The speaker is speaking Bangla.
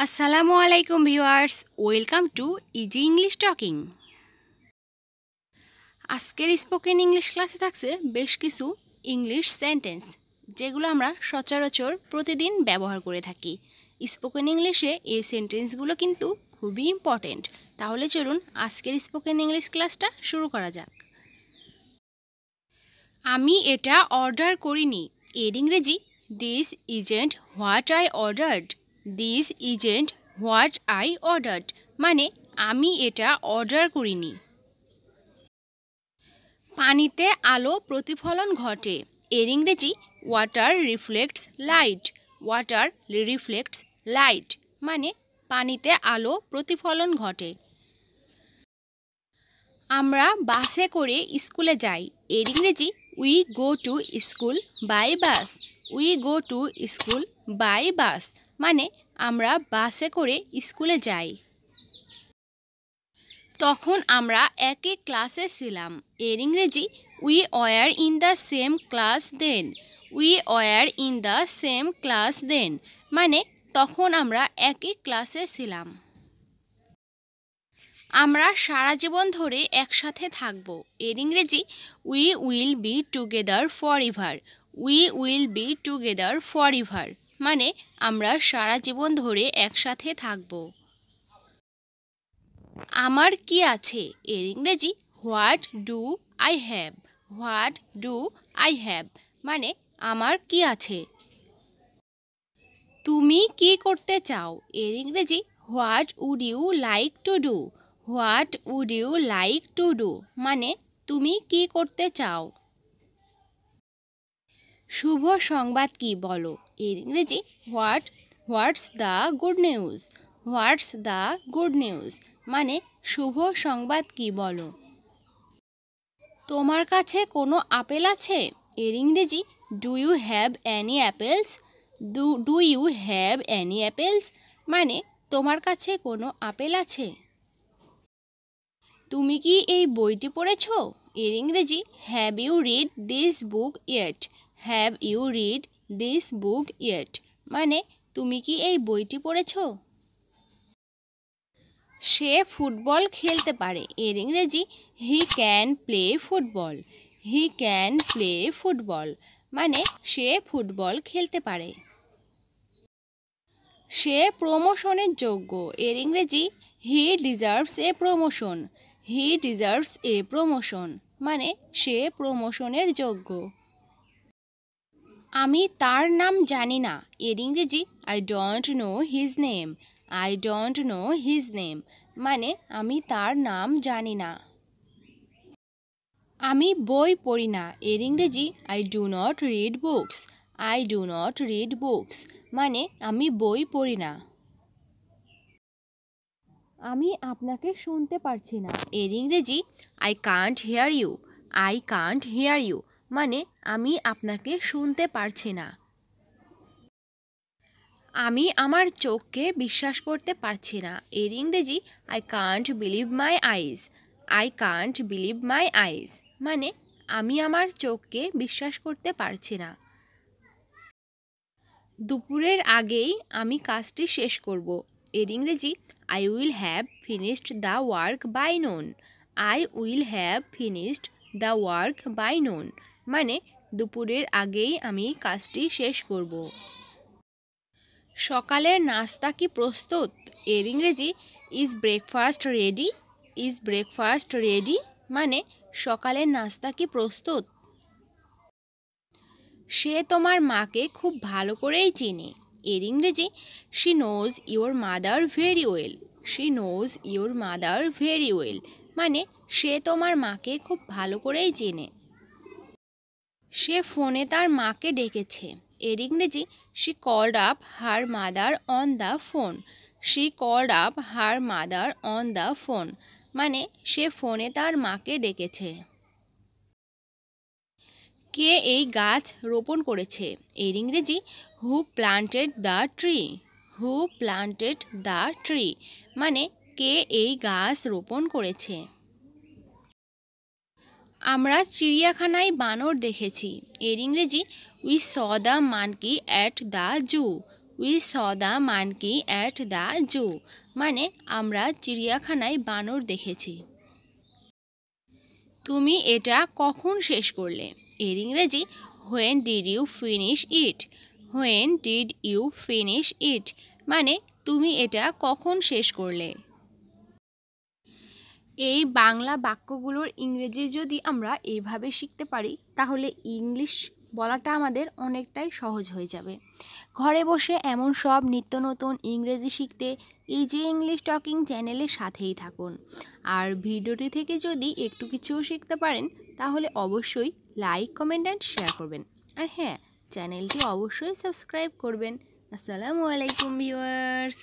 আসসালামু আলাইকুম viewers, welcome to easy English talking. আজকের স্পোকেন ইংলিশ ক্লাসে থাকছে বেশ কিছু ইংলিশ সেন্টেন্স, যেগুলো আমরা সচরাচর প্রতিদিন ব্যবহার করে থাকি। স্পোকেন ইংলিশে এই সেন্টেন্সগুলো কিন্তু খুবই ইম্পর্টেন্ট। তাহলে চলুন আজকের স্পোকেন ইংলিশ ক্লাসটা শুরু করা যাক। আমি এটা অর্ডার করিনি এর ইংরেজি this isn't what I ordered. This isn't what I ordered মানে আমি এটা অর্ডার করিনি। পানিতে আলো প্রতিফলন ঘটে এর ইংরেজি water reflects light. Water reflects light মানে পানিতে আলো প্রতিফলন ঘটে। আমরা বাসে করে স্কুলে যাই এর ইংরেজি we go to school by bus. We go to school by bus মানে আমরা বাসে করে স্কুলে যাই। তখন আমরা একই ক্লাসে ছিলাম এর ইংরেজি we were in the same class then. We were in the same class then মানে তখন আমরা একই ক্লাসে ছিলাম। আমরা সারা জীবন ধরে একসাথে থাকব এর ইংরেজি we will be together for ever. We will be together for ever মানে আমরা সারা জীবন ধরে একসাথে থাকব। আমার কি আছে এর ইংরেজি what do I have. What do I have মানে আমার কি আছে। তুমি কি করতে চাও এর ইংরেজি what would you like to do. What would you like to do মানে তুমি কি করতে চাও। শুভ সংবাদ কি বলো এর ইংরেজি what's the good news. What's the good news মানে শুভ সংবাদ কি বলো। তোমার কাছে কোনো আপেল আছে এর ইংরেজি do you have any apples. Do you have any apples মানে তোমার কাছে কোনো আপেল আছে। তুমি কি এই বইটি পড়েছ এর ইংরেজি have you read this book yet. Have you read this book yet মানে তুমি কি এই বইটি পড়েছ। সে ফুটবল খেলতে পারে এর ইংরেজি he can play football. He can play football মানে সে ফুটবল খেলতে পারে। সে প্রমোশনের যোগ্য এর ইংরেজি হি ডিজার্ভস এ প্রমোশন। হি ডিজার্ভস এ প্রমোশন মানে সে প্রমোশনের যোগ্য। আমি তার নাম জানি না এর ইংরেজি I don't know his name. I don't know his name মানে আমি তার নাম জানি না। আমি বই পড়ি না এর ইংরেজি I do not read books. I do not read books মানে আমি বই পড়ি না। আমি আপনাকে শুনতে পারছি না এর ইংরেজি I can't hear you. I can't hear you মানে আমি আপনাকে শুনতে পারছি না। আমি আমার চোখকে বিশ্বাস করতে পারছি না এর ইংরেজি I can't believe my eyes. I can't believe my eyes মানে আমি আমার চোখকে বিশ্বাস করতে পারছি না। দুপুরের আগেই আমি কাজটি শেষ করব এর ইংরেজি I will have finished the work by noon. I will have finished the work by noon মানে দুপুরের আগেই আমি কাজটি শেষ করব। সকালের নাস্তা কি প্রস্তুত এর ইংরেজি is breakfast ready. Is breakfast ready মানে সকালের নাস্তা কি প্রস্তুত। সে তোমার মাকে খুব ভালো করেই চেনে এর ইংরেজি she knows your mother very well. She knows your mother very well মানে সে তোমার মাকে খুব ভালো করেই চেনে। সে ফোনে তার মাকে ডেকেছে এর ইংরেজি she called up her mother on the phone. She called up her mother on the phone মানে সে ফোনে তার মাকে ডেকেছে। কে এই গাছ রোপণ করেছে এর ইংরেজি who planted the tree. Who planted the tree মানে কে এই গাছ রোপণ করেছে। আমরা চিড়িয়াখানায় বানর দেখেছি এর ইংরেজি we saw the monkey at the zoo. We saw the monkey at the zoo, মানে আমরা চিড়িয়াখানায় বানর দেখেছি। তুমি এটা কখন শেষ করলে? এর ইংরেজি when did you finish it. When did you finish it, মানে তুমি এটা কখন শেষ করলে। এই বাংলা বাক্যগুলোর ইংরেজি যদি আমরা এইভাবে শিখতে পারি তাহলে ইংলিশ বলাটা আমাদের অনেকটাই সহজ হয়ে যাবে। ঘরে বসে এমন সব নিত্য নতুন ইংরেজি শিখতে ইজি ইংলিশ টকিং চ্যানেলের সাথেই থাকুন। আর ভিডিওটি থেকে যদি একটু কিছুও শিখতে পারেন তাহলে অবশ্যই লাইক, কমেন্ট অ্যান্ড শেয়ার করবেন। আর হ্যাঁ, চ্যানেলটি অবশ্যই সাবস্ক্রাইব করবেন। আসসালামু আলাইকুম ভিউয়ার্স।